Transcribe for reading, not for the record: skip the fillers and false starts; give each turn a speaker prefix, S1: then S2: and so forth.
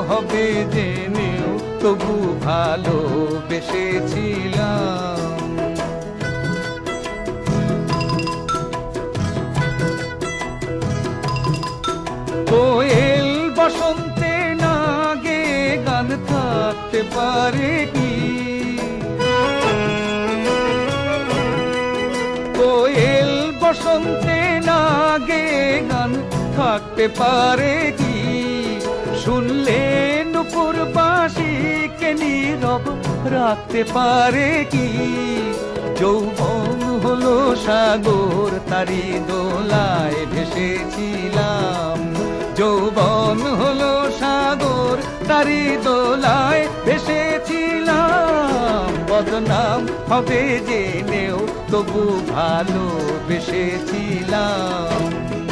S1: হবে জেনেও তবু ভালোবেসেছিলাম। কোয়েল বসন্তে না গে গান থাকতে পারে কি? কোয়েল বসন্তে না গে গান থাকতে পারে কি? শুনলে নুপুর বাঁশিকে নীরব রাখতে পারে কি? যৌবন হলো সাগর, তারি দোলায় ভেসেছিলাম। যৌবন হলো সাগর, তারি দোলায় ভেসেছিলাম। বদনাম হবে জেনেও তবু ভালোবেসেছিলাম।